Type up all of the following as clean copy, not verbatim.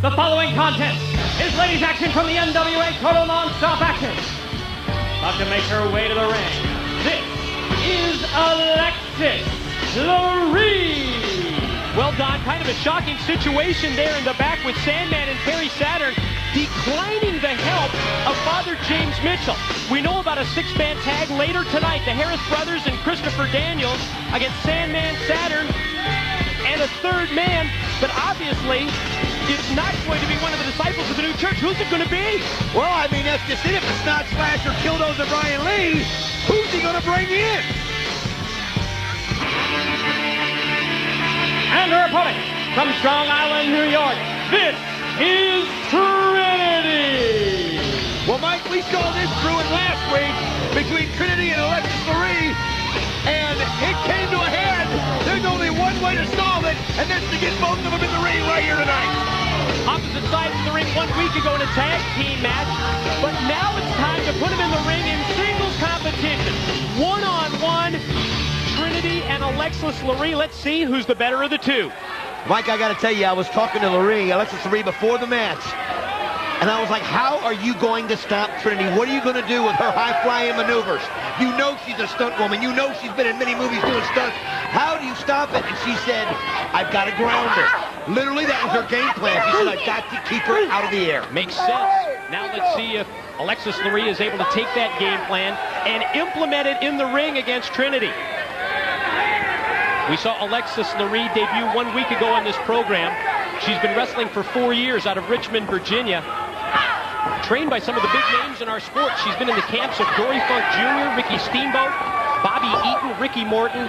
The following contest is ladies action from the NWA Total Non-Stop Action. About to make her way to the ring, this is Alexis Lurie. Well, Don, kind of a shocking situation there in the back with Sandman and Perry Saturn declining the help of Father James Mitchell. We know about a six-man tag later tonight. The Harris brothers and Christopher Daniels against Sandman, Saturn, and a third man. But obviously, it's not going to be one of the disciples of the new church. Who's it going to be? Well, I mean, that's just it. If it's not Slash or Killdozer or Brian Lee, who's he going to bring in? And her opponent from Strong Island, New York, this is Trinity. Well, Mike, we saw this brewing last week between Trinity and Alexis Lurie, and it came to a head. There's only one way to solve it, and that's to get both of them in the ring right here tonight. Opposite sides of the ring 1 week ago in a tag team match, but now it's time to put them in the ring in singles competition. One-on-one, Trinity and Alexis Lurie. Let's see who's the better of the two. Mike, I got to tell you, I was talking to Alexis Lurie before the match, and I was like, how are you going to stop Trinity? What are you going to do with her high-flying maneuvers? You know she's a stunt woman. You know she's been in many movies doing stunts. How do you stop it? And she said, I've got to ground her. Literally, that was her game plan. She said, I've got to keep her out of the air. Makes sense. Now let's see if Alexis Lurie is able to take that game plan and implement it in the ring against Trinity. We saw Alexis Lurie debut 1 week ago on this program. She's been wrestling for 4 years out of Richmond, Virginia. Trained by some of the big names in our sport. She's been in the camps of Dory Funk Jr., Ricky Steamboat, Bobby Eaton, Ricky Morton,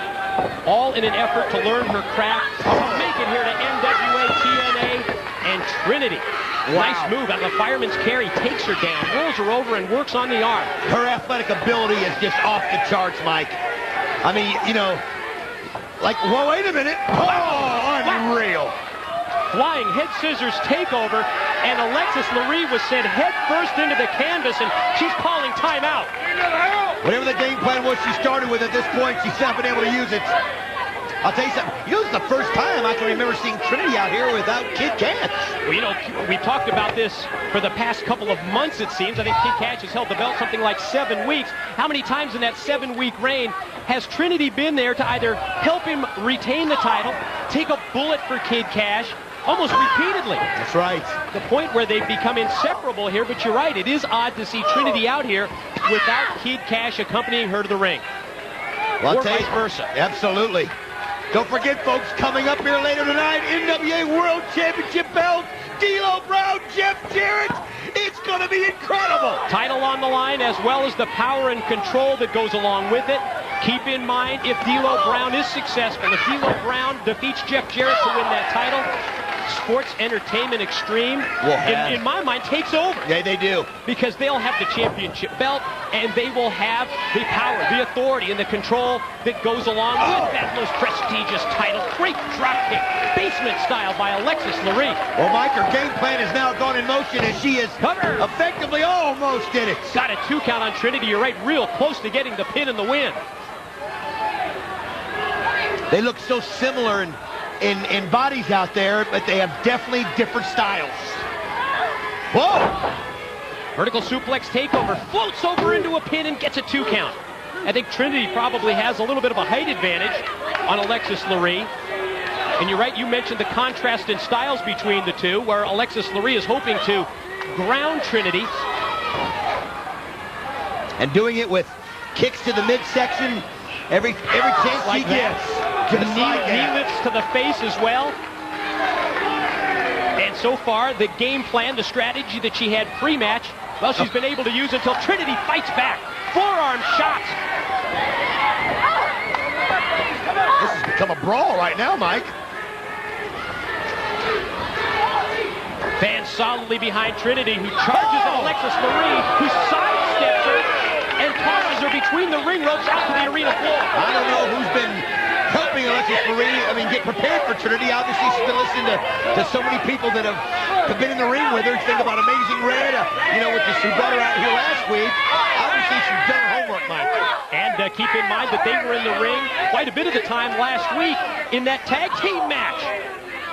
all in an effort to learn her craft. Make it here to NWA, TNA, and Trinity. Wow. Nice move out of the fireman's carry. Takes her down, rolls her over, and works on the arm. Her athletic ability is just off the charts, Mike. I mean, you know, like, well, wait a minute. Oh, unreal. Flying head scissors takeover, and Alexis Lurie was sent head first into the canvas, and she's calling timeout. Whatever the game plan was she started with at this point, she's not been able to use it. I'll tell you something. You know, this is the first time I can remember seeing Trinity out here without Kid Cash. Well, you know, we talked about this for the past couple of months, it seems. I think Kid Cash has held the belt something like 7 weeks. How many times in that 7-week reign has Trinity been there to either help him retain the title, take a bullet for Kid Cash, almost repeatedly? That's right. The point where they've become inseparable here, but you're right. It is odd to see Trinity out here without Kid Cash accompanying her to the ring. Well, or vice versa. Absolutely. Don't forget, folks, coming up here later tonight, NWA World Championship belt, D'Lo Brown, Jeff Jarrett. It's going to be incredible. Title on the line, as well as the power and control that goes along with it. Keep in mind, if D'Lo Brown is successful, if D'Lo Brown defeats Jeff Jarrett to win that title, Sports Entertainment Extreme, in my mind, takes over. Yeah, they do. Because they'll have the championship belt, and they will have the power, the authority, and the control that goes along with that most prestigious title. Great dropkick, basement style by Alexis Lurie. Well, Mike, her game plan has now gone in motion, and she is effectively almost did it. Got a 2 count on Trinity. You're right, real close to getting the pin and the win. They look so similar in bodies out there, but they have definitely different styles. Whoa! Vertical suplex takeover, floats over into a pin and gets a 2 count. I think Trinity probably has a little bit of a height advantage on Alexis Lurie. And you're right, you mentioned the contrast in styles between the two, where Alexis Lurie is hoping to ground Trinity. And doing it with kicks to the midsection every chance like she gets. The knee lifts to the face as well. And so far, the game plan, the strategy that she had pre-match, well, she's been able to use until Trinity fights back. Forearm shots. This has become a brawl right now, Mike. Fans solidly behind Trinity, who charges at Alexis Lurie, who sidesteps her and tosses her between the ring ropes out to the arena floor. I don't know who's been helping Alexis Lurie, get prepared for Trinity. Obviously, she's been listening to so many people that have been in the ring with her. Think about Amazing Red, with the Subaru out here last week. Obviously, she's done her homework, Mike. And keep in mind that they were in the ring quite a bit of the time last week in that tag team match.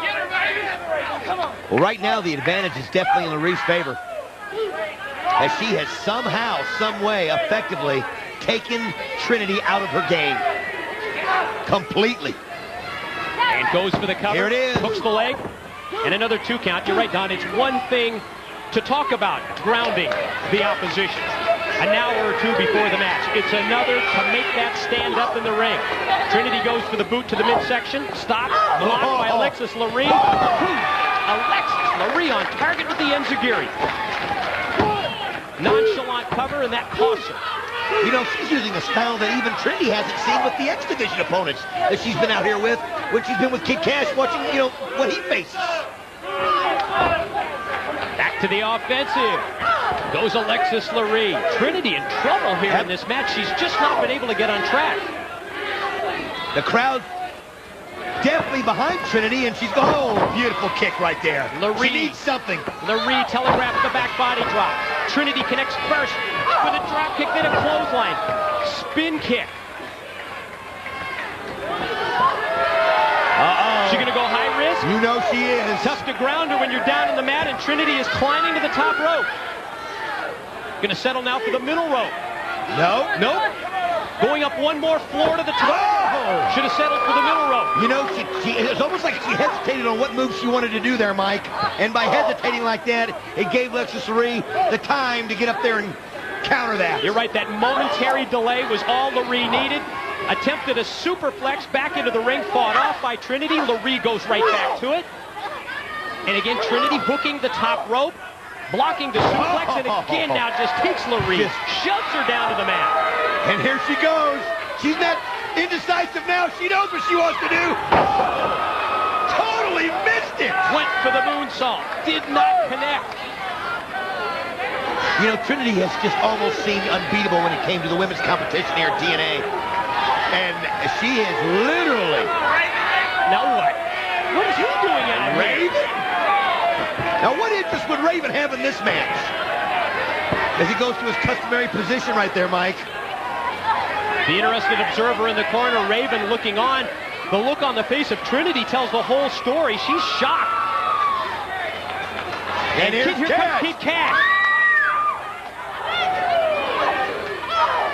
Get her, baby! Come on. Well, right now, the advantage is definitely in Lurie's favor, as she has somehow, some way, effectively taken Trinity out of her game. Completely. And goes for the cover. Here it is. Hooks the leg. And another 2 count. You're right, Don. It's one thing to talk about grounding the opposition an hour or two before the match. It's another to make that stand up in the ring. Trinity goes for the boot to the midsection. Stop. Blocked by Alexis Lurie. Alexis Lurie on target with the enziguri. Nonchalant cover, and that costs her. You know, she's using a style that even Trinity hasn't seen with the X Division opponents that she's been out here with when she's been with Kid Cash watching, you know, what he faces. Back to the offensive. Goes Alexis Lurie. Trinity in trouble here in this match. She's just not been able to get on track. The crowd definitely behind Trinity, and she's going, oh, beautiful kick right there. Lurie. She needs something. Lurie telegraphs the back body drop. Trinity connects first with a drop kick, then a clothesline. Spin kick. Uh-oh. She gonna go high risk? You know she is. Tough to ground her when you're down in the mat, and Trinity is climbing to the top rope. Gonna settle now for the middle rope. No. Nope. Going up one more floor to the top. Oh! Should have settled for the middle rope. You know, it was almost like she hesitated on what move she wanted to do there, Mike. And by hesitating like that, it gave Alexis Lurie the time to get up there and counter that. You're right, that momentary delay was all Lurie needed. Attempted a superplex back into the ring, fought off by Trinity. Lurie goes right back to it. And again, Trinity hooking the top rope, blocking the suplex, and again now just takes Lurie, shoves her down to the mat. And here she goes. She's not indecisive now. She knows what she wants to do. Totally missed it. Went for the moonsault. Did not connect. You know, Trinity has just almost seemed unbeatable when it came to the women's competition here at TNA. And she is literally... Now what? What is he doing out here? Raven? Now what interest would Raven have in this match? As he goes to his customary position right there, Mike. The interested observer in the corner, Raven looking on. The look on the face of Trinity tells the whole story. She's shocked. And here comes Kid Cash.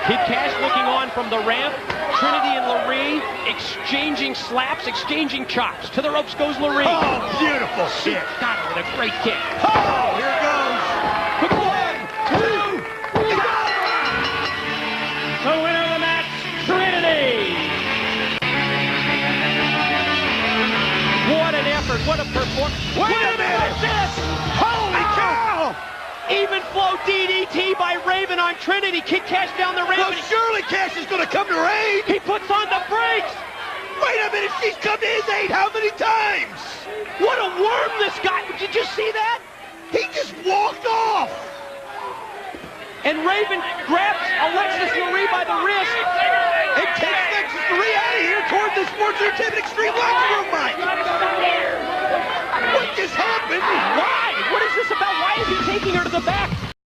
Kid Cash looking on from the ramp. Trinity and Lurie exchanging slaps, exchanging chops. To the ropes goes Lurie. Oh, beautiful She got her with a great kick. Oh, here it goes. 1, 2, The winner of the match, Trinity. What an effort, what a performance. Wait a minute. What's this? Holy cow! Even flow DDT by Raven on Trinity. Kid Cash down the ramp. Well, surely Cash is going to come to her aid. He puts on the brakes. Wait a minute, she's come to his aid how many times? What a worm this guy. Did you see that? He just walked off. And Raven grabs Alexis Lurie by the wrist. It takes Alexis Lurie out of here toward the Sports Entertainment Extreme locker room, Mike. What just happened? Why? What is this about? Why is he taking her to the back?